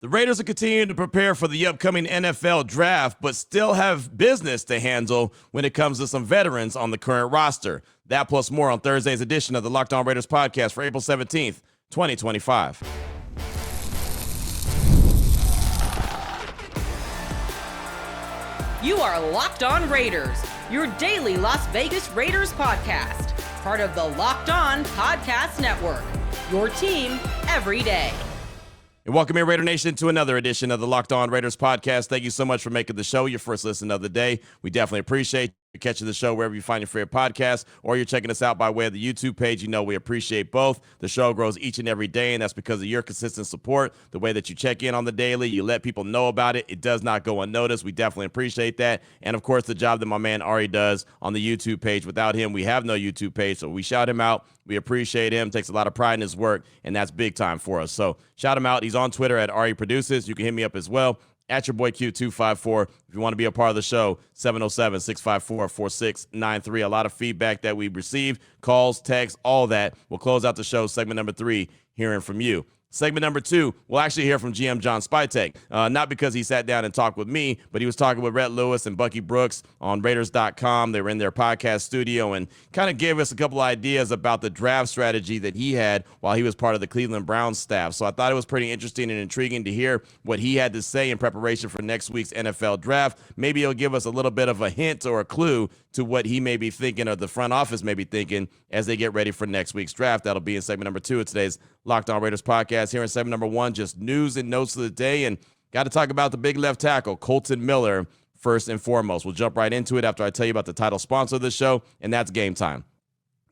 The Raiders are continuing to prepare for the upcoming NFL draft, but still have business to handle when it comes to some veterans on the current roster. That plus more on Thursday's edition of the Locked On Raiders podcast for April 17th, 2025. You are Locked On Raiders, your daily Las Vegas Raiders podcast, part of the Locked On Podcast Network, your team every day. And welcome here, Raider Nation, to another edition of the Locked On Raiders podcast. Thank you so much for making the show your first listen of the day. We definitely appreciate you catching the show wherever you find your favorite podcast, or you're checking us out by way of the YouTube page. You know we appreciate both. The show grows each and every day, and that's because of your consistent support, the way that you check in on the daily, you let people know about it. It does not go unnoticed. We definitely appreciate that. And, of course, the job that my man Ari does on the YouTube page. Without him, we have no YouTube page, so we shout him out. We appreciate him. Takes a lot of pride in his work, and that's big time for us. So shout him out. He's on Twitter at Ari Produces. You can hit me up as well at your boy Q254. If you want to be a part of the show, 707-654-4693. A lot of feedback that we've received, calls, texts, all that. We'll close out the show, segment number 3, hearing from you. Segment number 2, we'll actually hear from GM John Spytek. Not because he sat down and talked with me, but he was talking with Rhett Lewis and Bucky Brooks on Raiders.com. They were in their podcast studio and kind of gave us a couple ideas about the draft strategy that he had while he was part of the Cleveland Browns staff. So I thought it was pretty interesting and intriguing to hear what he had to say in preparation for next week's NFL draft. Maybe he'll give us a little bit of a hint or a clue to what he may be thinking or the front office may be thinking as they get ready for next week's draft. That'll be in segment number 2 of today's Locked On Raiders podcast. Here in segment number 1, just news and notes of the day, and got to talk about the big left tackle, Kolton Miller, first and foremost. We'll jump right into it after I tell you about the title sponsor of the show, and that's Gametime.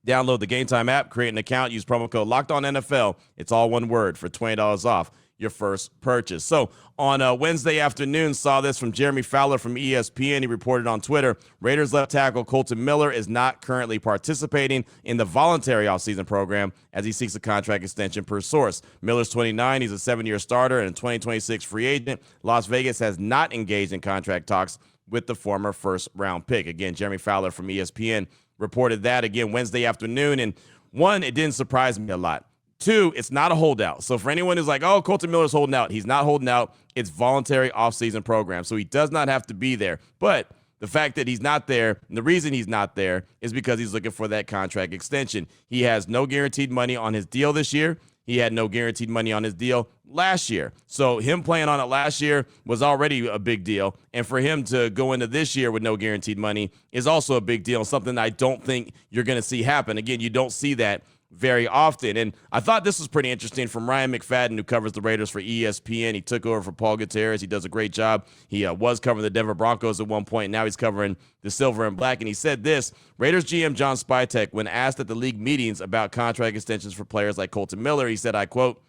Download the Gametime app, create an account, use promo code LOCKEDONNFL. It's all one word for $20 off your first purchase. So on Wednesday afternoon, saw this from Jeremy Fowler from ESPN. He reported on Twitter, Raiders left tackle Kolton Miller is not currently participating in the voluntary offseason program as he seeks a contract extension per source. Miller's 29. He's a 7-year starter and a 2026 free agent. Las Vegas has not engaged in contract talks with the former first-round pick. Again, Jeremy Fowler from ESPN reported that again Wednesday afternoon. And one, it didn't surprise me a lot. 2, it's not a holdout. So for anyone who's like, oh, Kolton Miller's holding out, he's not holding out. It's voluntary offseason program. So he does not have to be there. But the fact that he's not there, and the reason he's not there is because he's looking for that contract extension. He has no guaranteed money on his deal this year. He had no guaranteed money on his deal last year. So him playing on it last year was already a big deal. And for him to go into this year with no guaranteed money is also a big deal, something I don't think you're going to see happen. Again, you don't see that very often. And I thought this was pretty interesting from Ryan McFadden, who covers the Raiders for ESPN. He took over for Paul Gutierrez. He does a great job. He was covering the Denver Broncos at one point, and now he's covering the Silver and Black. And he said this, Raiders GM John Spytek, when asked at the league meetings about contract extensions for players like Kolton Miller, he said, I quote,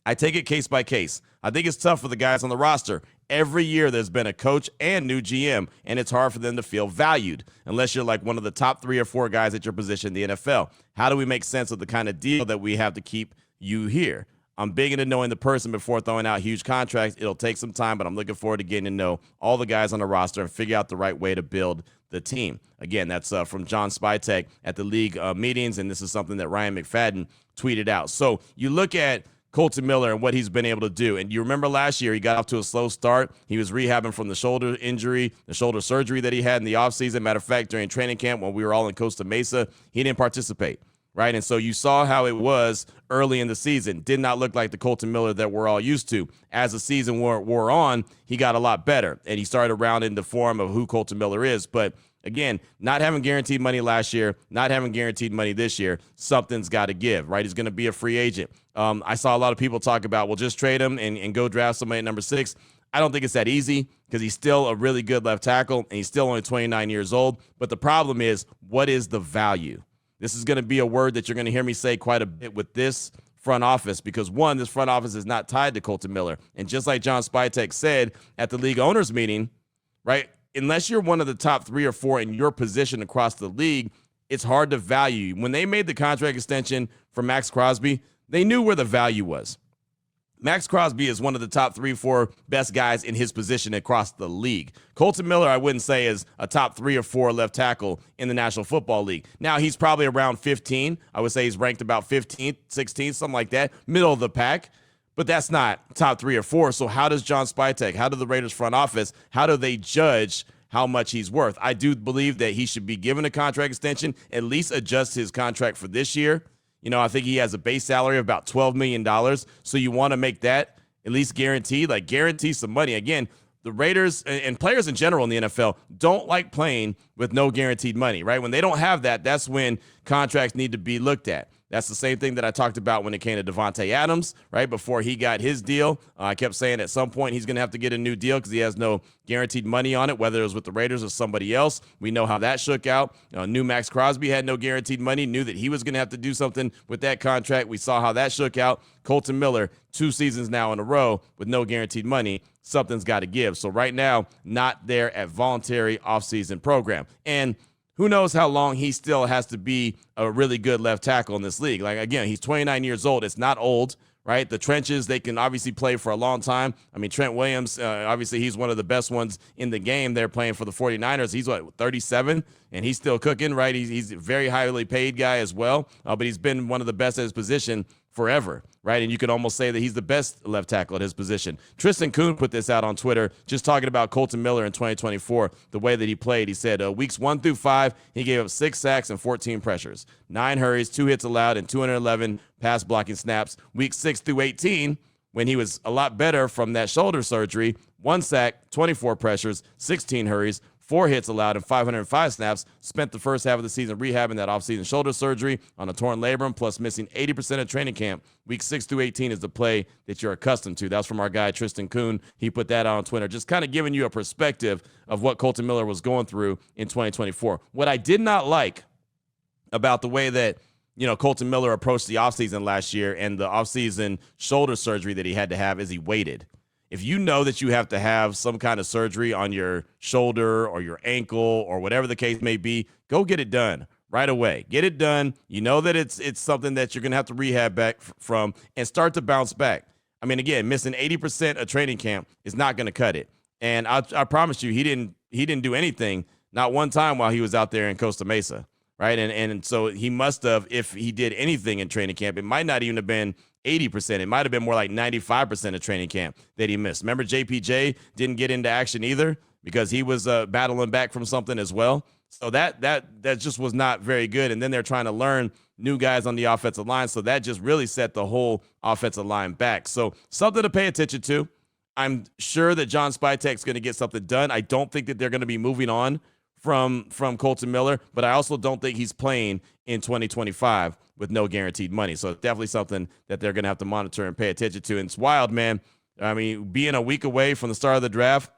I take it case by case. I think it's tough for the guys on the roster. Every year there's been a coach and new GM, and it's hard for them to feel valued unless you're like one of the top 3 or 4 guys at your position in the NFL. How do we make sense of the kind of deal that we have to keep you here? I'm big into knowing the person before throwing out huge contracts. It'll take some time, but I'm looking forward to getting to know all the guys on the roster and figure out the right way to build the team. Again, that's from John Spytek at the league meetings, and this is something that Ryan McFadden tweeted out. So you look at Kolton Miller and what he's been able to do. And you remember last year, he got off to a slow start. He was rehabbing from the shoulder injury, the shoulder surgery that he had in the offseason. Matter of fact, during training camp when we were all in Costa Mesa, he didn't participate, right? And so you saw how it was early in the season. Did not look like the Kolton Miller that we're all used to. As the season wore on, he got a lot better, and he started rounding the form of who Kolton Miller is. But again, not having guaranteed money last year, not having guaranteed money this year, something's got to give, right? He's going to be a free agent. I saw a lot of people talk about, well, just trade him and go draft somebody at number 6. I don't think it's that easy because he's still a really good left tackle, and he's still only 29 years old. But the problem is, what is the value? This is going to be a word that you're going to hear me say quite a bit with this front office because, one, this front office is not tied to Kolton Miller. And just like John Spytek said at the league owners meeting, right, unless you're one of the top 3 or 4 in your position across the league, it's hard to value you. When they made the contract extension for Max Crosby, they knew where the value was. Max Crosby is one of the top 3, 4 best guys in his position across the league. Kolton Miller, I wouldn't say is a top 3 or 4 left tackle in the National Football League. Now, he's probably around 15. I would say he's ranked about 15th, 16th, something like that, middle of the pack. but that's not top 3 or 4. So how does John Spytek, how do the Raiders front office, how do they judge how much he's worth? I do believe that he should be given a contract extension, at least adjust his contract for this year. I think he has a base salary of about $12 million. So you want to make that at least guaranteed, like guarantee some money. Again, the Raiders and players in general in the NFL don't like playing with no guaranteed money, right? When they don't have that, that's when contracts need to be looked at. That's the same thing that I talked about when it came to Devontae Adams, right? Before he got his deal, I kept saying at some point he's going to have to get a new deal because he has no guaranteed money on it, whether it was with the Raiders or somebody else. We know how that shook out. Knew Max Crosby had no guaranteed money, knew that he was going to have to do something with that contract. We saw how that shook out. Kolton Miller, 2 seasons now in a row with no guaranteed money. Something's got to give. So right now, not there at voluntary offseason program. And who knows how long he still has to be a really good left tackle in this league. Like, again, he's 29 years old. It's not old, right? The trenches, they can obviously play for a long time. I mean, Trent Williams, obviously he's one of the best ones in the game. They're playing for the 49ers. He's, 37? And he's still cooking, right? He's a very highly paid guy as well, but he's been one of the best at his position forever, right? And you could almost say that he's the best left tackle at his position. Tristan Kuhn put this out on Twitter, just talking about Kolton Miller in 2024, the way that he played. He said, weeks 1 through 5, he gave up 6 sacks and 14 pressures, 9 hurries, 2 hits allowed, and 211 pass blocking snaps. Week 6 through 18, when he was a lot better from that shoulder surgery, 1 sack, 24 pressures, 16 hurries, 4 hits allowed, and 505 snaps. Spent the first half of the season rehabbing that offseason shoulder surgery on a torn labrum, plus missing 80% of training camp. Week 6 through 18 is the play that you're accustomed to. That's from our guy, Tristan Kuhn. He put that out on Twitter, just kind of giving you a perspective of what Kolton Miller was going through in 2024. What I did not like about the way that Kolton Miller approached the offseason last year and the offseason shoulder surgery that he had to have is he waited. If you know that you have to have some kind of surgery on your shoulder or your ankle or whatever the case may be, go get it done right away. Get it done. You know that it's something that you're going to have to rehab back from and start to bounce back. I mean, again, missing 80% of training camp is not going to cut it. And I promise you, he didn't do anything, not one time while he was out there in Costa Mesa, right? And so he must have, if he did anything in training camp, it might not even have been 80%. It might have been more like 95% of training camp that he missed. Remember, JPJ didn't get into action either because he was battling back from something as well. So that just was not very good. And then they're trying to learn new guys on the offensive line. So that just really set the whole offensive line back. So something to pay attention to. I'm sure that John Spytek's going to get something done. I don't think that they're going to be moving on from Kolton Miller, but I also don't think he's playing in 2025 with no guaranteed money. So it's definitely something that they're going to have to monitor and pay attention to. And it's wild, man. I mean, being a week away from the start of the draft,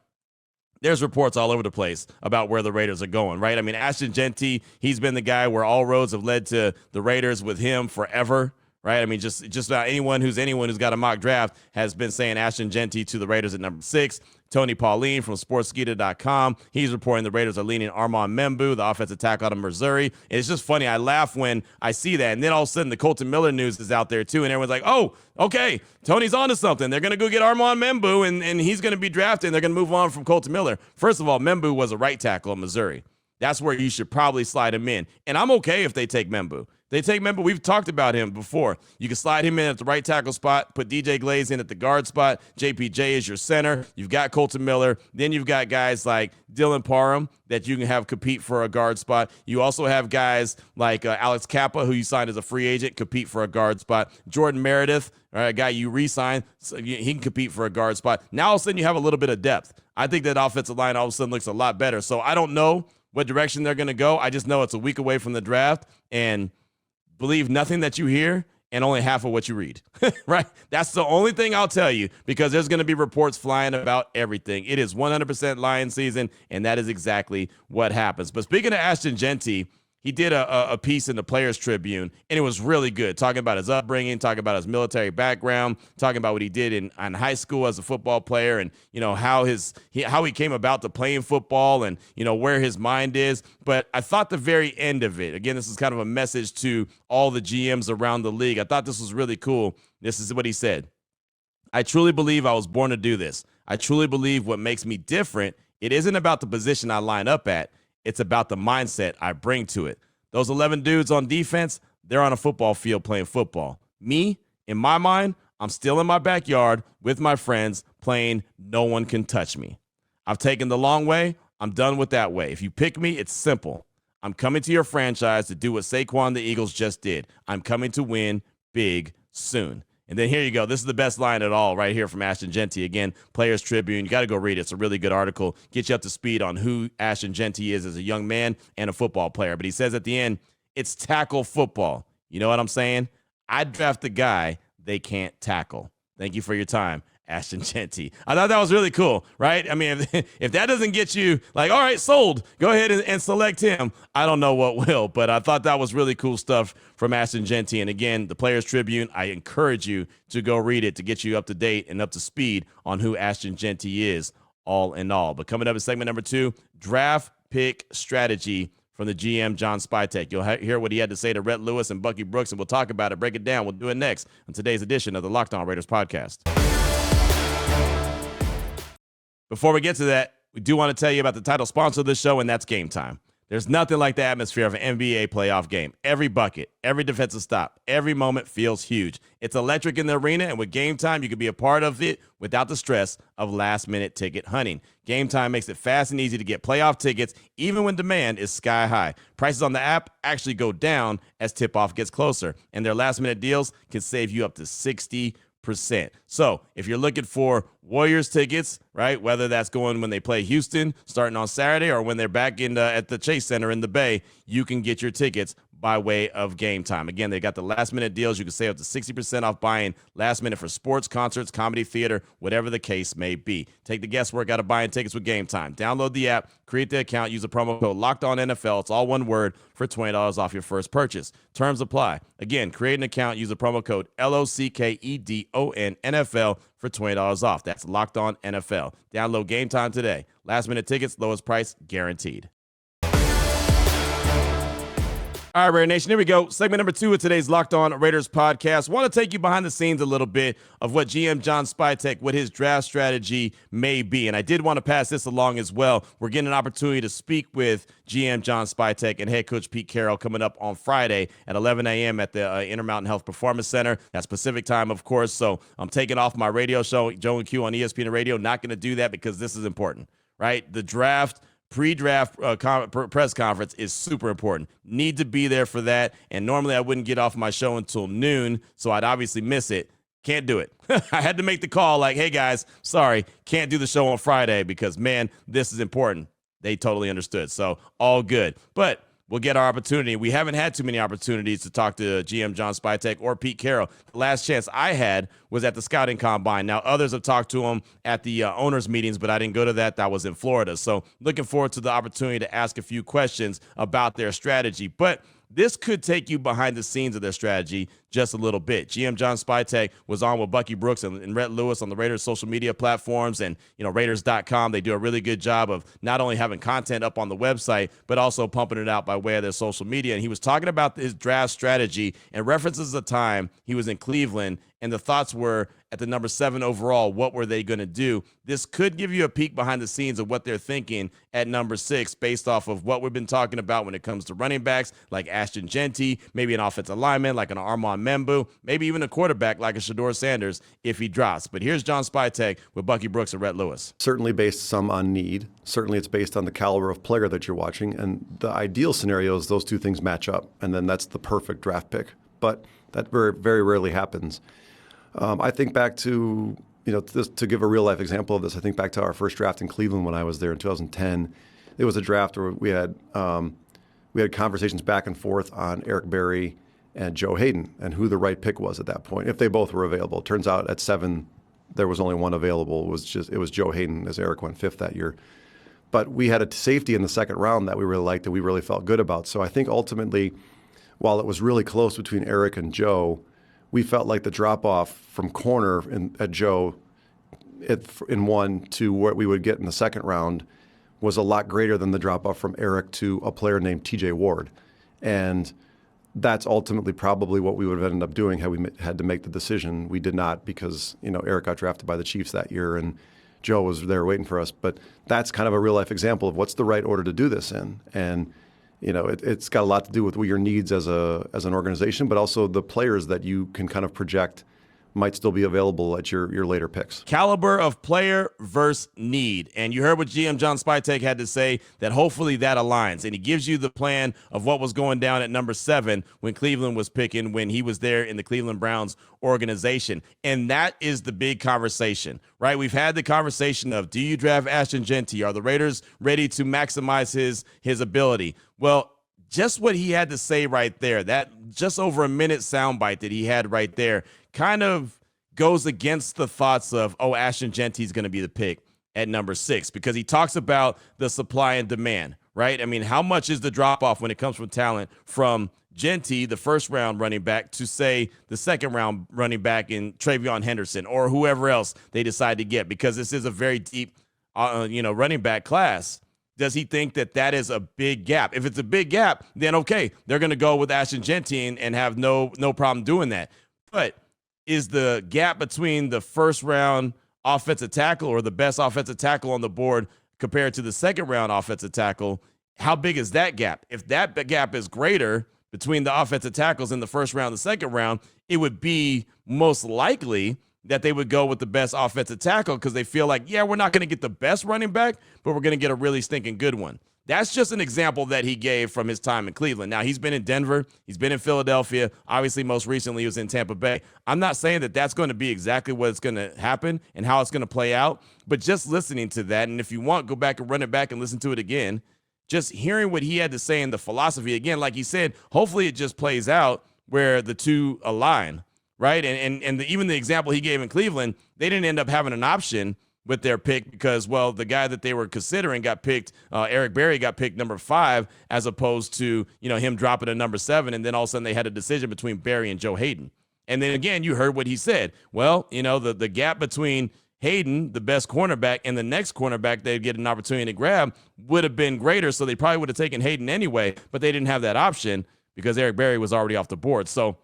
there's reports all over the place about where the Raiders are going, right? I mean, Ashton Genty, he's been the guy where all roads have led to the Raiders with him forever, right? I mean, just about anyone who's got a mock draft has been saying Ashton Genty to the Raiders at number 6. Tony Pauline from Sportskeeda.com, he's reporting the Raiders are leaning Armand Membu, the offensive tackle out of Missouri. And it's just funny. I laugh when I see that. And then all of a sudden the Kolton Miller news is out there too. And everyone's like, oh, okay, Tony's onto something. They're going to go get Armand Membu and he's going to be drafted and they're going to move on from Kolton Miller. First of all, Membu was a right tackle in Missouri. That's where you should probably slide him in. And I'm okay if they take Membu. They take Membu. We've talked about him before. You can slide him in at the right tackle spot, put DJ Glaze in at the guard spot. JPJ is your center. You've got Kolton Miller. Then you've got guys like Dylan Parham that you can have compete for a guard spot. You also have guys like Alex Kappa, who you signed as a free agent, compete for a guard spot. Jordan Meredith, a guy you re-signed, so he can compete for a guard spot. Now all of a sudden you have a little bit of depth. I think that offensive line all of a sudden looks a lot better. So I don't know what direction they're going to go. I just know it's a week away from the draft, and believe nothing that you hear and only half of what you read, right? That's the only thing I'll tell you, because there's going to be reports flying about everything. It is 100% Lion season, and that is exactly what happens. But speaking of Ashton Genty, he did a piece in the Players Tribune, and it was really good, talking about his upbringing, talking about his military background, talking about what he did in high school as a football player, and how he came about to playing football, and where his mind is. But I thought the very end of it, again, this is kind of a message to all the GMs around the league. I thought this was really cool. This is what he said. I truly believe I was born to do this. I truly believe what makes me different, it isn't about the position I line up at. It's about the mindset I bring to it. Those 11 dudes on defense, they're on a football field playing football. Me, in my mind, I'm still in my backyard with my friends playing No One Can Touch Me. I've taken the long way. I'm done with that way. If you pick me, it's simple. I'm coming to your franchise to do what Saquon the Eagles just did. I'm coming to win big soon. And then here you go. This is the best line at all right here from Ashton Jeanty. Again, Players Tribune. You got to go read it. It's a really good article. Get you up to speed on who Ashton Jeanty is as a young man and a football player. But he says at the end, it's tackle football. You know what I'm saying? I'd draft the guy they can't tackle. Thank you for your time, Ashton Jeanty. I thought that was really cool, right? I mean, if that doesn't get you like, all right, sold, go ahead and select him. I don't know what will, but I thought that was really cool stuff from Ashton Jeanty. And again, the Players Tribune, I encourage you to go read it to get you up to date and up to speed on who Ashton Jeanty is all in all. But coming up in segment number 2, draft pick strategy from the GM John Spytek. You'll hear what he had to say to Rhett Lewis and Bucky Brooks, and we'll talk about it, break it down. We'll do it next on today's edition of the Locked On Raiders podcast. Before we get to that, we do want to tell you about the title sponsor of this show, and that's Gametime. There's nothing like the atmosphere of an NBA playoff game. Every bucket, every defensive stop, every moment feels huge. It's electric in the arena, and with Gametime, you can be a part of it without the stress of last-minute ticket hunting. Gametime makes it fast and easy to get playoff tickets, even when demand is sky high. Prices on the app actually go down as tip-off gets closer, and their last-minute deals can save you up to 60%. So if you're looking for Warriors tickets, right, whether that's going when they play Houston starting on Saturday or when they're back in at the Chase Center in the Bay, you can get your tickets by way of Gametime. Again, they got the last-minute deals. You can save up to 60% off buying last minute for sports, concerts, comedy, theater, whatever the case may be. Take the guesswork out of buying tickets with Gametime. Download the app, create the account, use the promo code LOCKEDONNFL. It's all one word for $20 off your first purchase. Terms apply. Again, create an account, use the promo code LOCKEDONNFL for $20 off. That's Locked On NFL. Download Gametime today. Last-minute tickets, lowest price guaranteed. All right, Raider Nation, here we go. Segment number 2 of today's Locked On Raiders podcast. Want to take you behind the scenes a little bit of what GM John Spytek, what his draft strategy may be. And I did want to pass this along as well. We're getting an opportunity to speak with GM John Spytek and head coach Pete Carroll coming up on Friday at 11 a.m. at the Intermountain Health Performance Center. That's Pacific time, of course. So I'm taking off my radio show, Joe and Q on ESPN Radio. Not going to do that because this is important, right? The draft pre-draft press conference is super important. Need to be there for that. And normally I wouldn't get off my show until noon, so I'd obviously miss it. Can't do it. I had to make the call like, hey, guys, sorry, can't do the show on Friday because, man, this is important. They totally understood. So all good. But we'll get our opportunity. We haven't had too many opportunities to talk to GM John Spytek or Pete Carroll. The last chance I had was at the scouting combine. Now, others have talked to him at the owners' meetings, but I didn't go to that. That was in Florida. So looking forward to the opportunity to ask a few questions about their strategy. But this could take you behind the scenes of their strategy just a little bit. GM John Spytek was on with Bucky Brooks and Rhett Lewis on the Raiders social media platforms and, Raiders.com. They do a really good job of not only having content up on the website, but also pumping it out by way of their social media. And he was talking about his draft strategy and references the time he was in Cleveland. And the thoughts were at the number 7 overall, what were they going to do? This could give you a peek behind the scenes of what they're thinking at number 6 based off of what we've been talking about when it comes to running backs like Ashton Jeanty, maybe an offensive lineman like an Armand Membu, maybe even a quarterback like a Shedeur Sanders if he drops. But here's John Spytek with Bucky Brooks and Rhett Lewis. Certainly based some on need. Certainly it's based on the caliber of player that you're watching. And the ideal scenario is those two things match up. And then that's the perfect draft pick. But that very, very rarely happens. I think back to, to give a real life example of this, I think back to our first draft in Cleveland when I was there in 2010. It was a draft where we had conversations back and forth on Eric Berry and Joe Hayden and who the right pick was at that point, if they both were available. It turns out at 7, there was only one available. It was Joe Hayden as Eric went 5th that year. But we had a safety in the second round that we really liked, that we really felt good about. So I think ultimately, while it was really close between Eric and Joe, we felt like the drop-off from corner at Joe in 1 to what we would get in the second round was a lot greater than the drop-off from Eric to a player named TJ Ward. And that's ultimately probably what we would have ended up doing had we had to make the decision. We did not because, Eric got drafted by the Chiefs that year and Joe was there waiting for us. But that's kind of a real-life example of what's the right order to do this in. And it's got a lot to do with your needs as an organization, but also the players that you can kind of project might still be available at your later picks. Caliber of player versus need. And you heard what GM John Spytek had to say, that hopefully that aligns. And he gives you the plan of what was going down at number 7 when Cleveland was picking, when he was there in the Cleveland Browns organization. And that is the big conversation, right? We've had the conversation of, do you draft Ashton Genty? Are the Raiders ready to maximize his ability? Well, just what he had to say right there, that just over a minute soundbite that he had right there, kind of goes against the thoughts of, oh, Ashton Genty's going to be the pick at number 6, because he talks about the supply and demand, right? I mean, how much is the drop off when it comes from talent from Genty, the first round running back, to say the second round running back in Travion Henderson or whoever else they decide to get, because this is a very deep, running back class. Does he think that that is a big gap? If it's a big gap, then okay, they're going to go with Ashton Genty and have no problem doing that. But is the gap between the first round offensive tackle or the best offensive tackle on the board compared to the second round offensive tackle, how big is that gap? If that gap is greater between the offensive tackles in the first round and the second round, it would be most likely that they would go with the best offensive tackle, because they feel like, yeah, we're not going to get the best running back, but we're going to get a really stinking good one. That's just an example that he gave from his time in Cleveland. Now, he's been in Denver. He's been in Philadelphia. Obviously, most recently, he was in Tampa Bay. I'm not saying that that's going to be exactly what's going to happen and how it's going to play out, but just listening to that, and if you want, go back and run it back and listen to it again, just hearing what he had to say in the philosophy, again, like he said, hopefully it just plays out where the two align, right? And even the example he gave in Cleveland, they didn't end up having an option with their pick because, well, the guy that they were considering got picked, Eric Berry got picked number 5, as opposed to, him dropping to number 7. And then all of a sudden they had a decision between Berry and Joe Hayden. And then again, you heard what he said. Well, the gap between Hayden, the best cornerback, and the next cornerback they'd get an opportunity to grab would have been greater. So they probably would have taken Hayden anyway, but they didn't have that option because Eric Berry was already off the board. So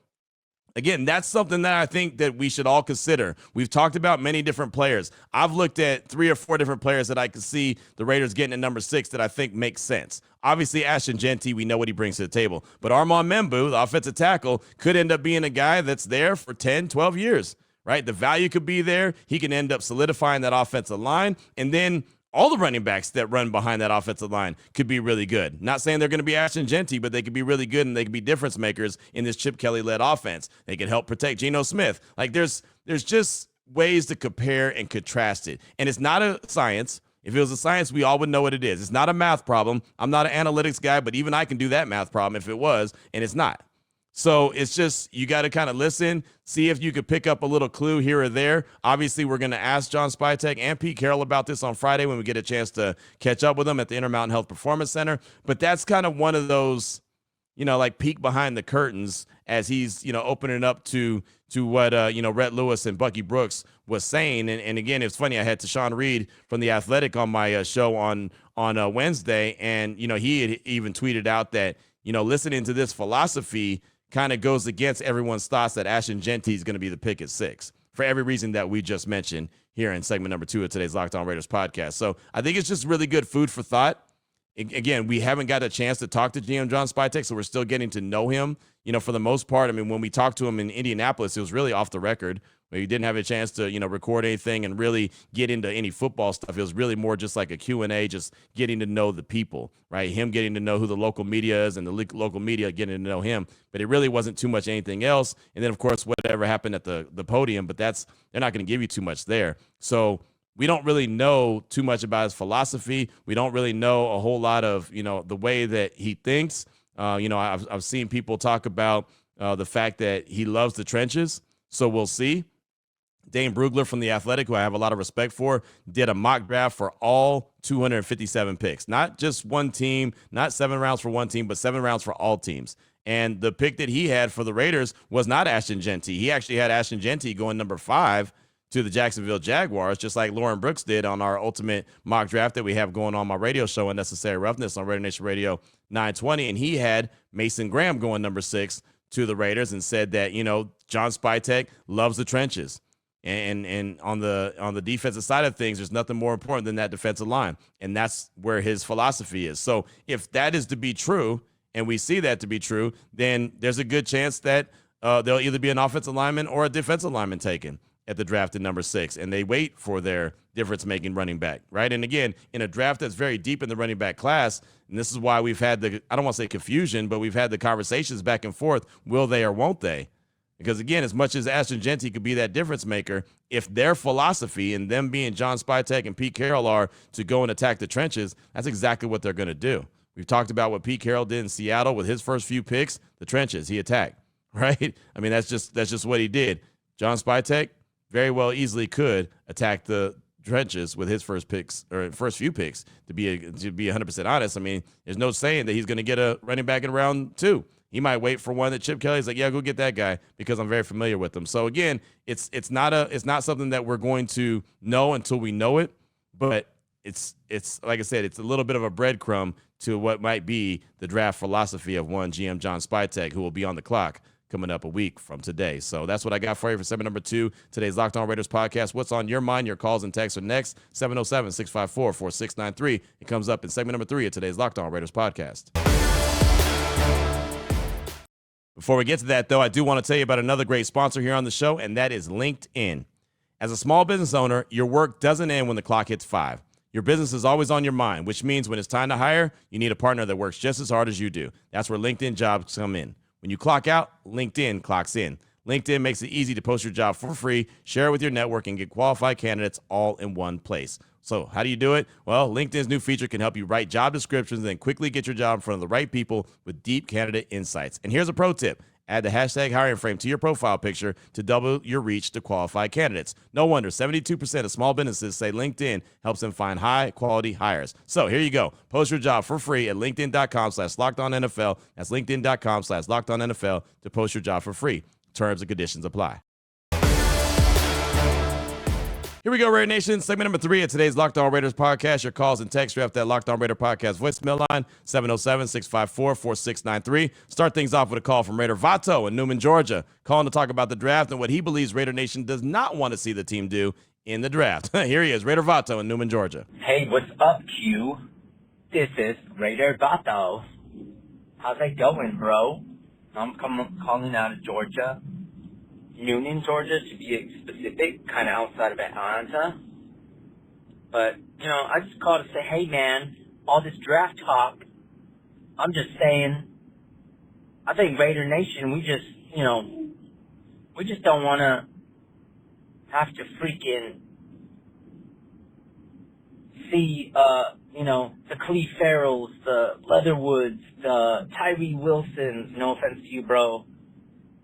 again, that's something that I think that we should all consider. We've talked about many different players. I've looked at 3 or 4 different players that I could see the Raiders getting at number 6 that I think makes sense. Obviously, Ashton Genty, we know what he brings to the table. But Armand Membu, the offensive tackle, could end up being a guy that's there for 10, 12 years, right? The value could be there. He can end up solidifying that offensive line. And then all the running backs that run behind that offensive line could be really good. Not saying they're going to be Ashton Genty, but they could be really good, and they could be difference makers in this Chip Kelly-led offense. They can help protect Geno Smith. Like there's just ways to compare and contrast it. And it's not a science. If it was a science, we all would know what it is. It's not a math problem. I'm not an analytics guy, but even I can do that math problem if it was, and it's not. So it's just, you got to kind of listen, see if you could pick up a little clue here or there. Obviously, we're going to ask John Spytek and Pete Carroll about this on Friday when we get a chance to catch up with them at the Intermountain Health Performance Center. But that's kind of one of those, like peek behind the curtains as he's, opening up to what, Rhett Lewis and Bucky Brooks was saying. And again, it's funny, I had Tashawn Reed from The Athletic on my show on Wednesday, and, he had even tweeted out that, listening to this philosophy kind of goes against everyone's thoughts that Ashton Genty is going to be the pick at 6 for every reason that we just mentioned here in segment number 2 of today's Locked On Raiders podcast. So I think it's just really good food for thought. Again, we haven't got a chance to talk to GM John Spytek, so we're still getting to know him, for the most part. I mean, when we talked to him in Indianapolis, it was really off the record. He didn't have a chance to, record anything and really get into any football stuff. It was really more just like a Q&A, just getting to know the people, right? Him getting to know who the local media is and the local media getting to know him. But it really wasn't too much anything else. And then, of course, whatever happened at the podium, but they're not going to give you too much there. So we don't really know too much about his philosophy. We don't really know a whole lot of, the way that he thinks. I've seen people talk about the fact that he loves the trenches. So we'll see. Dane Brugler from The Athletic, who I have a lot of respect for, did a mock draft for all 257 picks. Not just one team, not 7 rounds for one team, but 7 rounds for all teams. And the pick that he had for the Raiders was not Ashton Genty. He actually had Ashton Genty going number 5 to the Jacksonville Jaguars, just like Lauren Brooks did on our ultimate mock draft that we have going on my radio show, Unnecessary Roughness, on Raider Nation Radio 920. And he had Mason Graham going number 6 to the Raiders and said that, John Spytek loves the trenches. And on the defensive side of things, there's nothing more important than that defensive line. And that's where his philosophy is. So if that is to be true, and we see that to be true, then there's a good chance that there'll either be an offensive lineman or a defensive lineman taken at the draft at number 6, and they wait for their difference-making running back, right? And again, in a draft that's very deep in the running back class, and this is why we've had I don't want to say confusion, but we've had the conversations back and forth, will they or won't they? Because again, as much as Ashton Genty could be that difference maker, if their philosophy and them being John Spytek and Pete Carroll are to go and attack the trenches, that's exactly what they're going to do. We've talked about what Pete Carroll did in Seattle with his first few picks, the trenches, he attacked, right? I mean, that's just what he did. John Spytek very well easily could attack the trenches with his first few picks. To be 100% honest, I mean, there's no saying that he's going to get a running back in round 2. He might wait for one that Chip Kelly's like, yeah, go get that guy because I'm very familiar with him. So again, it's not something that we're going to know until we know it, but it's like I said, it's a little bit of a breadcrumb to what might be the draft philosophy of one GM John Spytek, who will be on the clock coming up a week from today. So that's what I got for you for segment number 2, today's Locked On Raiders podcast. What's on your mind? Your calls and texts are next. 707-654-4693. It comes up in segment number 3 of today's Locked On Raiders podcast. Before we get to that, though, I do want to tell you about another great sponsor here on the show, and that is LinkedIn. As a small business owner, your work doesn't end when the clock hits 5. Your business is always on your mind, which means when it's time to hire, you need a partner that works just as hard as you do. That's where LinkedIn Jobs come in. When you clock out, LinkedIn clocks in. LinkedIn makes it easy to post your job for free, share it with your network, and get qualified candidates all in one place. So how do you do it? Well, LinkedIn's new feature can help you write job descriptions and then quickly get your job in front of the right people with deep candidate insights. And here's a pro tip. Add the hashtag hiring frame to your profile picture to double your reach to qualified candidates. No wonder 72% of small businesses say LinkedIn helps them find high-quality hires. So here you go. Post your job for free at linkedin.com/lockedonnfl. That's linkedin.com/lockedonnfl to post your job for free. Terms and conditions apply. Here we go, Raider Nation. Segment number 3 of today's Locked On Raiders podcast. Your calls and texts are up that Locked On Raider podcast voicemail line, 707-654-4693. Start things off with a call from Raider Vato in Newman, Georgia, calling to talk about the draft and what he believes Raider Nation does not want to see the team do in the draft. Here he is, Raider Vato in Newman, Georgia. Hey, what's up, Q? This is Raider Vato. How's it going, bro? I'm calling out of Georgia. Noonan, Georgia, to be specific, kind of outside of Atlanta. But, I just called to say, hey, man, all this draft talk, I'm just saying, I think Raider Nation, we just don't want to have to freaking see, the Cleve Farrells, the Leatherwoods, the Tyree Wilsons, no offense to you, bro.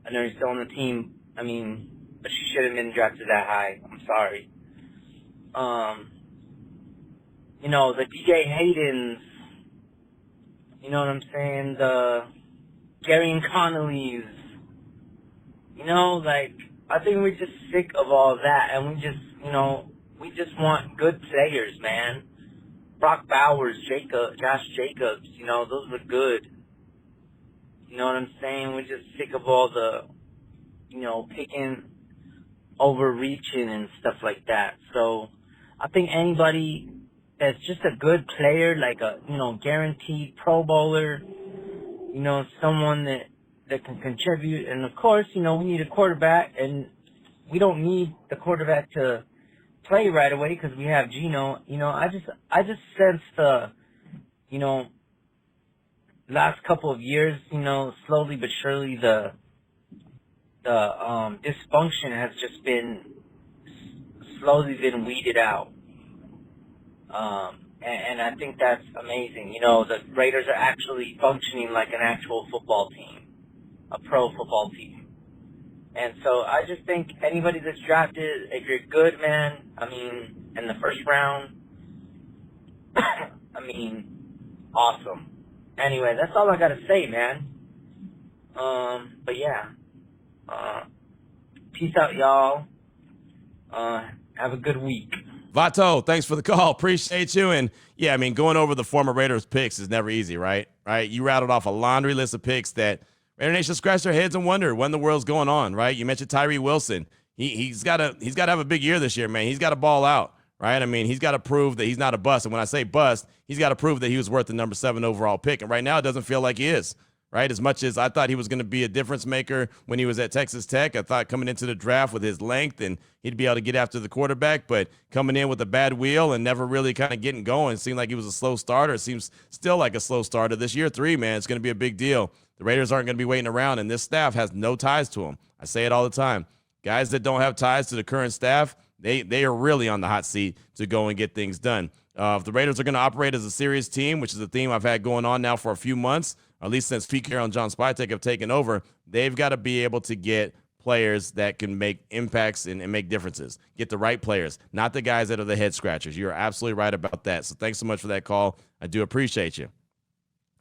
I know you're still on the team. But she should have been drafted that high. I'm sorry. The DJ Haydens, you know what I'm saying? The Gary and Connolly's, I think we're just sick of all that, and we just want good players, man. Brock Bowers, Josh Jacobs, those were good. You know what I'm saying? We're just sick of all the picking, overreaching and stuff like that. So I think anybody that's just a good player, like a, guaranteed Pro Bowler, someone that can contribute. And of course, we need a quarterback, and we don't need the quarterback to play right away because we have Geno. I just sense the, last couple of years, slowly but surely the dysfunction has just been slowly been weeded out. And I think that's amazing. The Raiders are actually functioning like an actual football team, a pro football team. And so I just think anybody that's drafted, if you're good, man, in the first round, awesome. Anyway, that's all I gotta say, man. But yeah. Peace out, y'all. Have a good week. Vato, thanks for the call. Appreciate you. And yeah, going over the former Raiders picks is never easy, right? You rattled off a laundry list of picks that Raider Nation scratched their heads and wondered when the world's going on, right? You mentioned Tyree Wilson. He's got to have a big year this year, man. He's got to ball out, right? He's got to prove that he's not a bust. And when I say bust, he's got to prove that he was worth the number 7 overall pick. And right now, it doesn't feel like he is. right? As much as I thought he was going to be a difference maker when he was at Texas Tech, I thought coming into the draft with his length and he'd be able to get after the quarterback, but coming in with a bad wheel and never really kind of getting going, it seemed like he was a slow starter. It seems still like a slow starter. This year 3, man, it's going to be a big deal. The Raiders aren't going to be waiting around, and this staff has no ties to them. I say it all the time. Guys that don't have ties to the current staff, they are really on the hot seat to go and get things done. If the Raiders are going to operate as a serious team, which is a theme I've had going on now for a few months, or at least since Pete Carroll and John Spytek have taken over, they've got to be able to get players that can make impacts and make differences. Get the right players, not the guys that are the head scratchers. You're absolutely right about that. So thanks so much for that call. I do appreciate you.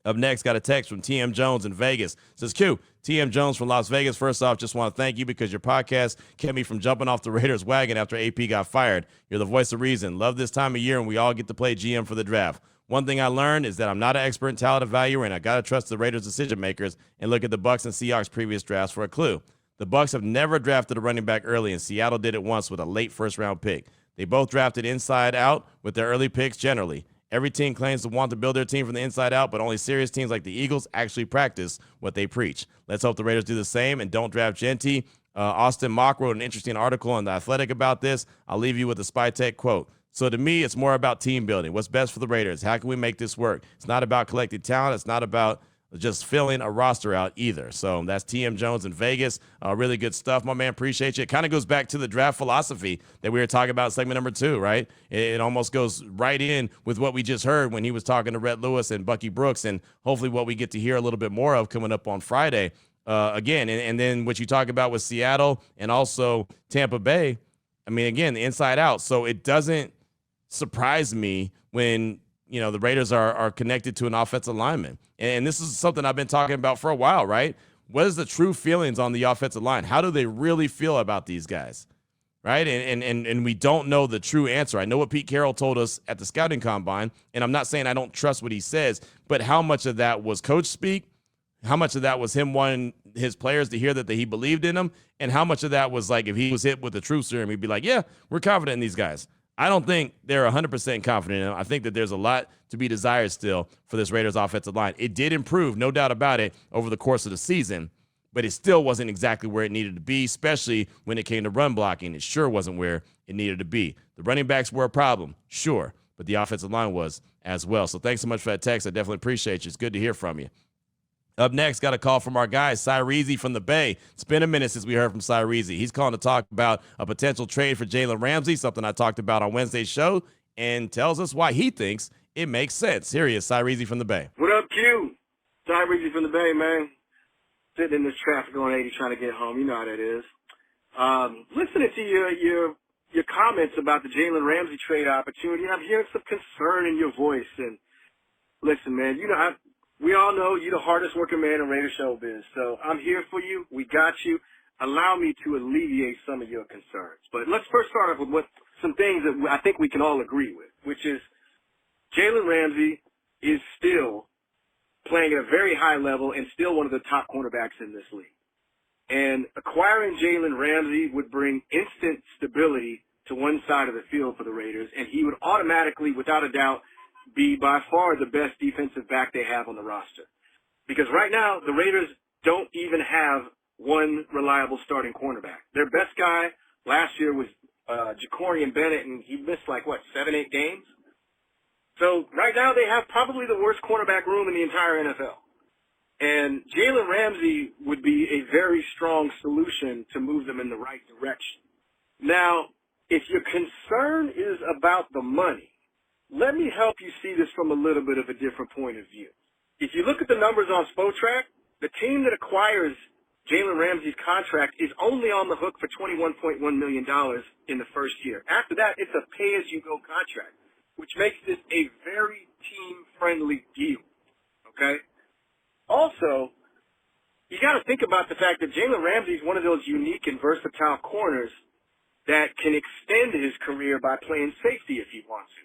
Up next, got a text from TM Jones in Vegas. It says, Q, TM Jones from Las Vegas. First off, just want to thank you because your podcast kept me from jumping off the Raiders wagon after AP got fired. You're the voice of reason. Love this time of year, and we all get to play GM for the draft. One thing I learned is that I'm not an expert in talent evaluator, and I got to trust the Raiders' decision makers and look at the Bucs and Seahawks' previous drafts for a clue. The Bucs have never drafted a running back early, and Seattle did it once with a late first-round pick. They both drafted inside out with their early picks generally. Every team claims to want to build their team from the inside out, but only serious teams like the Eagles actually practice what they preach. Let's hope the Raiders do the same and don't draft Genty. Austin Mock wrote an interesting article on The Athletic about this. I'll leave you with a Spytek quote. So to me, it's more about team building. What's best for the Raiders? How can we make this work? It's not about collecting talent. It's not about just filling a roster out either. So that's TM Jones in Vegas. Really good stuff, my man. Appreciate you. It kind of goes back to the draft philosophy that we were talking about in segment number 2, right? It almost goes right in with what we just heard when he was talking to Rhett Lewis and Bucky Brooks, and hopefully what we get to hear a little bit more of coming up on Friday. Again, and then what you talk about with Seattle and also Tampa Bay, I mean, again, the inside out. So it doesn't surprise me when the Raiders are connected to an offensive lineman. And this is something I've been talking about for a while, right? What is the true feelings on the offensive line? How do they really feel about these guys, right? And we don't know the true answer. I know what Pete Carroll told us at the scouting combine, and I'm not saying I don't trust what he says, but how much of that was coach speak? How much of that was him wanting his players to hear that he believed in them? And how much of that was like if he was hit with a truth serum, he'd be like, yeah, we're confident in these guys. I don't think they're 100% confident in him. I think that there's a lot to be desired still for this Raiders offensive line. It did improve, no doubt about it, over the course of the season, but it still wasn't exactly where it needed to be, especially when it came to run blocking. It sure wasn't where it needed to be. The running backs were a problem, sure, but the offensive line was as well. So thanks so much for that text. I definitely appreciate you. It's good to hear from you. Up next, got a call from our guy, Cyrese from the Bay. It's been a minute since we heard from Cyrese. He's calling to talk about a potential trade for Jalen Ramsey, something I talked about on Wednesday's show, and tells us why he thinks it makes sense. Here he is, Cyrese from the Bay. What up, Q? Cyrese from the Bay, man. Sitting in this traffic on 80 trying to get home. You know how that is. Listening to your comments about the Jalen Ramsey trade opportunity, I'm hearing some concern in your voice. And listen, man, we all know you're the hardest working man in Raider showbiz, so I'm here for you. We got you. Allow me to alleviate some of your concerns. But let's first start off with some things that I think we can all agree with, which is Jalen Ramsey is still playing at a very high level and still one of the top cornerbacks in this league. And acquiring Jalen Ramsey would bring instant stability to one side of the field for the Raiders, and he would automatically, without a doubt, be by far the best defensive back they have on the roster. Because right now, the Raiders don't even have one reliable starting cornerback. Their best guy last year was Jacorian Bennett, and he missed 7-8 games? So right now they have probably the worst cornerback room in the entire NFL. And Jalen Ramsey would be a very strong solution to move them in the right direction. Now, if your concern is about the money, let me help you see this from a little bit of a different point of view. If you look at the numbers on Spotrac, the team that acquires Jalen Ramsey's contract is only on the hook for $21.1 million in the first year. After that, it's a pay-as-you-go contract, which makes this a very team-friendly deal, okay? Also, you got to think about the fact that Jalen Ramsey is one of those unique and versatile corners that can extend his career by playing safety if he wants to.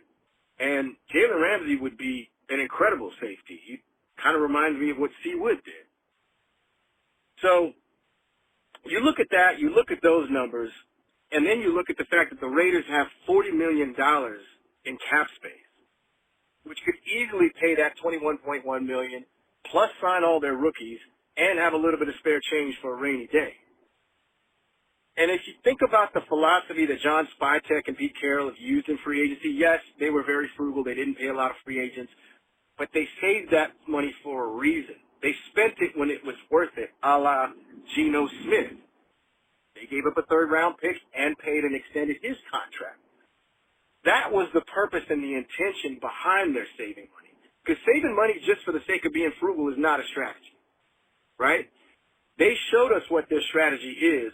And Jalen Ramsey would be an incredible safety. He kind of reminds me of what C. Wood did. So you look at that, you look at those numbers, and then you look at the fact that the Raiders have $40 million in cap space, which could easily pay that $21.1 million plus sign all their rookies, and have a little bit of spare change for a rainy day. And if you think about the philosophy that John Spytek and Pete Carroll have used in free agency, yes, they were very frugal. They didn't pay a lot of free agents, but they saved that money for a reason. They spent it when it was worth it, a la Geno Smith. They gave up a third-round pick and paid and extended his contract. That was the purpose and the intention behind their saving money. Because saving money just for the sake of being frugal is not a strategy, right? They showed us what their strategy is,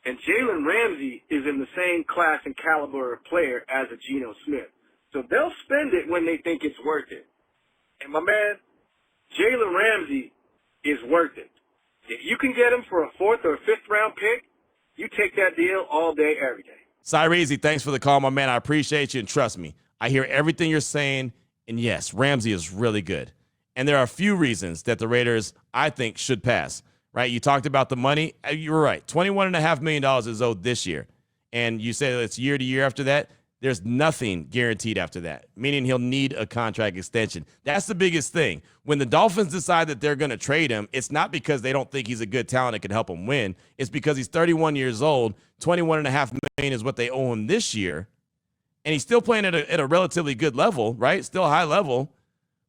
and Jalen Ramsey is in the same class and caliber of player as a Geno Smith. So they'll spend it when they think it's worth it. And my man, Jalen Ramsey is worth it. If you can get him for a 4th or a 5th round pick, you take that deal all day, every day. Cyrese, thanks for the call, my man. I appreciate you, and trust me, I hear everything you're saying, and yes, Ramsey is really good. And there are a few reasons that the Raiders, I think, should pass, right? You talked about the money. You were right. $21.5 million is owed this year. And you said it's year to year after that. There's nothing guaranteed after that, meaning he'll need a contract extension. That's the biggest thing. When the Dolphins decide that they're going to trade him, it's not because they don't think he's a good talent that can help them win. It's because he's 31 years old. $21.5 million is what they owe him this year. And he's still playing at a relatively good level, right? Still high level.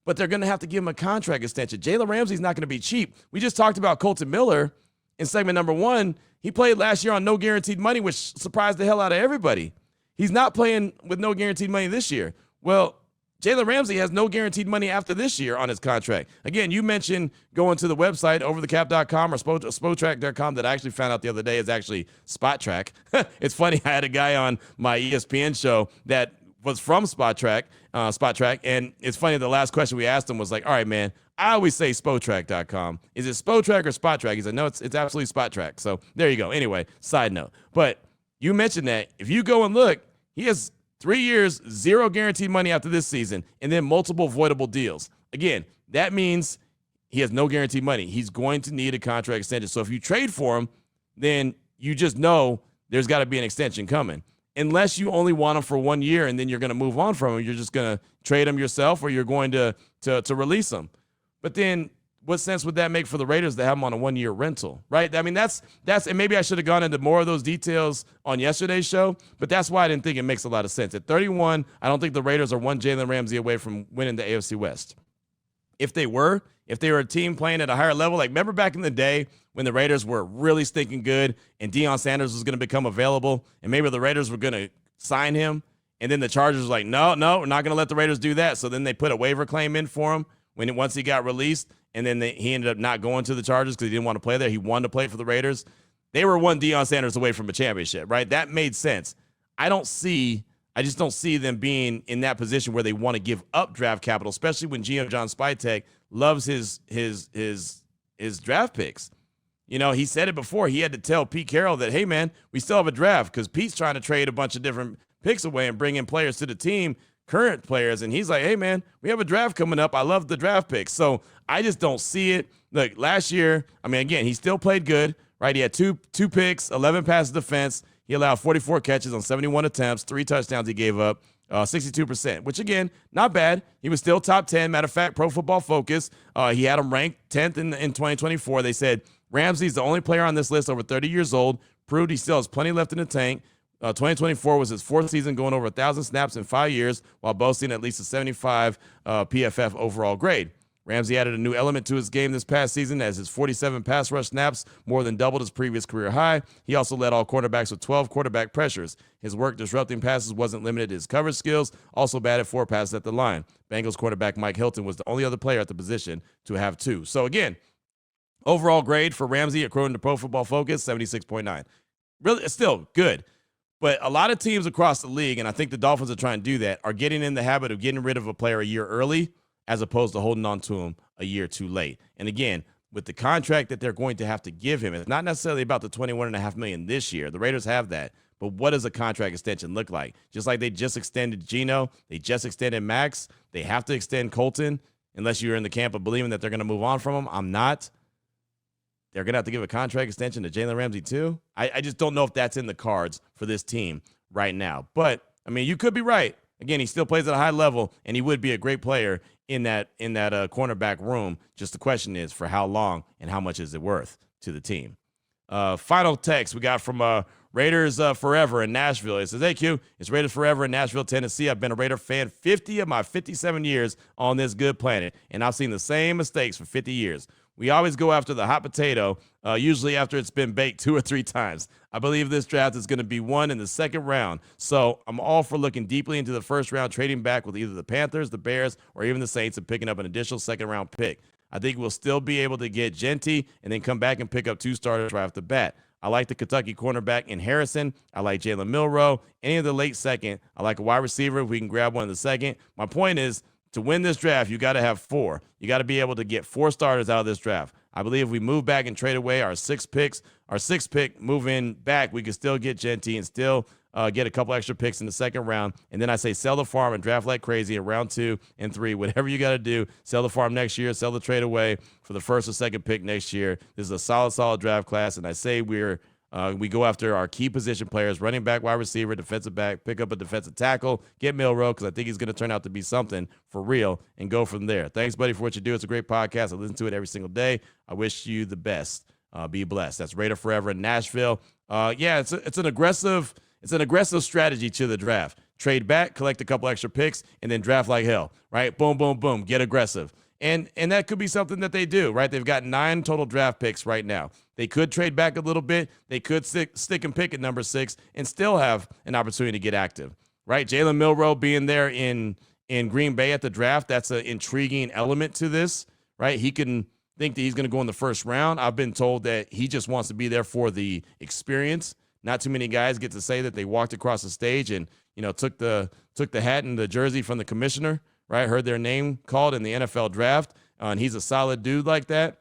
But they're going to have to give him a contract extension. Jalen Ramsey's not going to be cheap. We just talked about Kolton Miller in segment number 1. He played last year on no guaranteed money, which surprised the hell out of everybody. He's not playing with no guaranteed money this year. Well, Jalen Ramsey has no guaranteed money after this year on his contract. Again, you mentioned going to the website, overthecap.com or spotrac.com, that I actually found out the other day is actually SpotTrack. It's funny, I had a guy on my ESPN show that was from SpotTrack, and it's funny, the last question we asked him was like, all right, man, I always say spotrac.com. Is it SpotTrack or SpotTrack? He said, no, it's absolutely SpotTrack. So there you go. Anyway, side note. But you mentioned that if you go and look, he has 3 years, 0 guaranteed money after this season, and then multiple voidable deals. Again, that means he has no guaranteed money. He's going to need a contract extension. So if you trade for him, then you just know there's got to be an extension coming. Unless you only want him for 1 year and then you're going to move on from him. You're just going to trade him yourself, or you're going to release him. But then what sense would that make for the Raiders to have him on a 1-year rental, right? I mean, that's and maybe I should have gone into more of those details on yesterday's show, but that's why I didn't think it makes a lot of sense. At 31, I don't think the Raiders are one Jalen Ramsey away from winning the AFC West. If they were a team playing at a higher level, like remember back in the day when the Raiders were really stinking good and Deion Sanders was going to become available, and maybe the Raiders were going to sign him, and then the Chargers were like, no, we're not going to let the Raiders do that. So then they put a waiver claim in for him once he got released. And then he ended up not going to the Chargers because he didn't want to play there. He wanted to play for the Raiders. They were one Deion Sanders away from a championship, right? That made sense. I just don't see them being in that position where they want to give up draft capital, especially when GM John Spytek loves his draft picks. You know, he said it before. He had to tell Pete Carroll that, hey, man, we still have a draft because Pete's trying to trade a bunch of different picks away and bring in players to the team, current players, and he's like, hey, man, we have a draft coming up. I love the draft picks. So I just don't see it. Look, last year, I mean, again, he still played good, right? He had two picks, 11 passes defense. He allowed 44 catches on 71 attempts, 3 touchdowns he gave up, 62%, which, again, not bad. He was still top 10. Matter of fact, Pro Football Focus, he had him ranked 10th in 2024. They said Ramsey's the only player on this list over 30 years old, proved he still has plenty left in the tank. 2024 was his 4th season, going over 1,000 snaps in 5 years while boasting at least a 75 PFF overall grade. Ramsey added a new element to his game this past season as his 47 pass rush snaps more than doubled his previous career high. He also led all quarterbacks with 12 quarterback pressures. His work disrupting passes wasn't limited to his coverage skills, also batted 4 passes at the line. Bengals quarterback Mike Hilton was the only other player at the position to have 2. So again, overall grade for Ramsey, according to Pro Football Focus, 76.9. Really, it's still good. But a lot of teams across the league, and I think the Dolphins are trying to do that, are getting in the habit of getting rid of a player a year early as opposed to holding on to him a year too late. And again, with the contract that they're going to have to give him, it's not necessarily about the $21.5 million this year. The Raiders have that. But what does a contract extension look like? Just like they just extended Geno, they just extended Max, they have to extend Kolton, unless you're in the camp of believing that they're going to move on from him. I'm not. They're going to have to give a contract extension to Jalen Ramsey too. I just don't know if that's in the cards for this team right now. But, I mean, you could be right. Again, he still plays at a high level, and he would be a great player in that cornerback room. Just the question is for how long and how much is it worth to the team. Final text we got from Raiders Forever in Nashville. It says, hey, Q, it's Raiders Forever in Nashville, Tennessee. I've been a Raider fan 50 of my 57 years on this good planet, and I've seen the same mistakes for 50 years. We always go after the hot potato, usually after it's been baked 2 or 3 times. I believe this draft is going to be won in the second round, so I'm all for looking deeply into the first round, trading back with either the Panthers, the Bears, or even the Saints and picking up an additional second-round pick. I think we'll still be able to get Genty and then come back and pick up 2 starters right off the bat. I like the Kentucky cornerback in Harrison. I like Jalen Milroe. Any of the late second. I like a wide receiver if we can grab one in the second. My point is, to win this draft, you got to have 4. You got to be able to get 4 starters out of this draft. I believe if we move back and trade away our 6th pick, move in back, we can still get Genty and still get a couple extra picks in the second round. And then I say sell the farm and draft like crazy in round 2 and 3. Whatever you got to do, sell the farm next year, sell the trade away for the 1st or 2nd pick next year. This is a solid draft class. And I say we go after our key position players, running back, wide receiver, defensive back, pick up a defensive tackle, get Milroe because I think he's going to turn out to be something for real, and go from there. Thanks, buddy, for what you do. It's a great podcast. I listen to it every single day. I wish you the best. Be blessed. That's Raider Forever in Nashville. It's an aggressive strategy to the draft. Trade back, collect a couple extra picks, and then draft like hell, right? Boom, boom, boom. Get aggressive. And that could be something that they do, right? They've got 9 total draft picks right now. They could trade back a little bit. They could stick and pick at number 6 and still have an opportunity to get active, right? Jalen Milroe being there in Green Bay at the draft, that's an intriguing element to this, right? He can think that he's going to go in the first round. I've been told that he just wants to be there for the experience. Not too many guys get to say that they walked across the stage and, took the hat and the jersey from the commissioner, right? Heard their name called in the NFL draft, and he's a solid dude like that.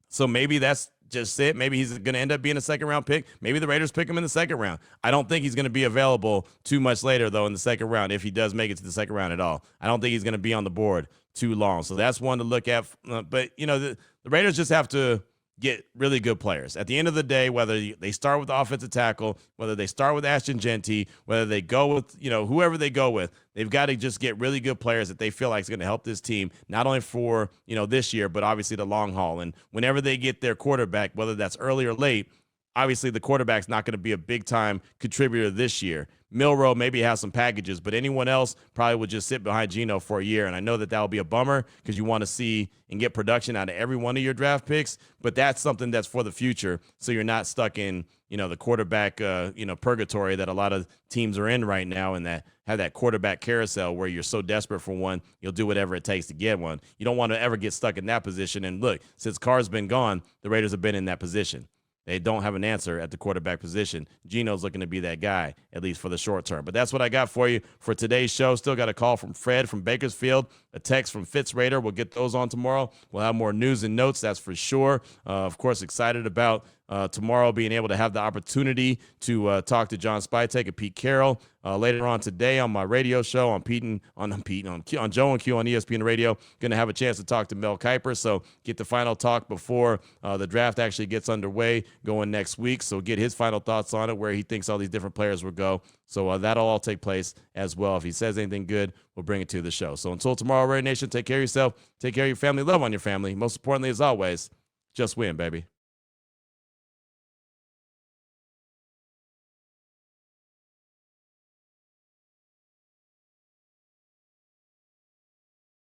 So maybe that's just it. Maybe he's going to end up being a second-round pick. Maybe the Raiders pick him in the second round. I don't think he's going to be available too much later, though, in the second round, if he does make it to the second round at all. I don't think he's going to be on the board too long. So that's one to look at. But, the Raiders just have to get really good players. At the end of the day, whether they start with the offensive tackle, whether they start with Ashton Genty, whether they go with, whoever they go with, they've got to just get really good players that they feel like is going to help this team, not only for, this year, but obviously the long haul. And whenever they get their quarterback, whether that's early or late, obviously the quarterback's not going to be a big-time contributor this year. Milroe maybe has some packages, but anyone else probably would just sit behind Geno for a year. And I know that will be a bummer because you want to see and get production out of every one of your draft picks, but that's something that's for the future. So you're not stuck in, the quarterback, purgatory that a lot of teams are in right now, and that have that quarterback carousel where you're so desperate for one, you'll do whatever it takes to get one. You don't want to ever get stuck in that position. And look, since Carr's been gone, the Raiders have been in that position. They don't have an answer at the quarterback position. Geno's looking to be that guy, at least for the short term. But that's what I got for you for today's show. Still got a call from Fred from Bakersfield, a text from Fitz Raider. We'll get those on tomorrow. We'll have more news and notes, that's for sure. Of course, excited about tomorrow being able to have the opportunity to talk to John Spytek and Pete Carroll later on today on my radio show on Joe and Q on ESPN Radio. Going to have a chance to talk to Mel Kiper, so get the final talk before the draft actually gets underway going next week. So get his final thoughts on it, where he thinks all these different players will go. So that'll all take place as well. If he says anything good, we'll bring it to the show. So until tomorrow, Raider Nation, take care of yourself, take care of your family, love on your family. Most importantly, as always, just win, baby.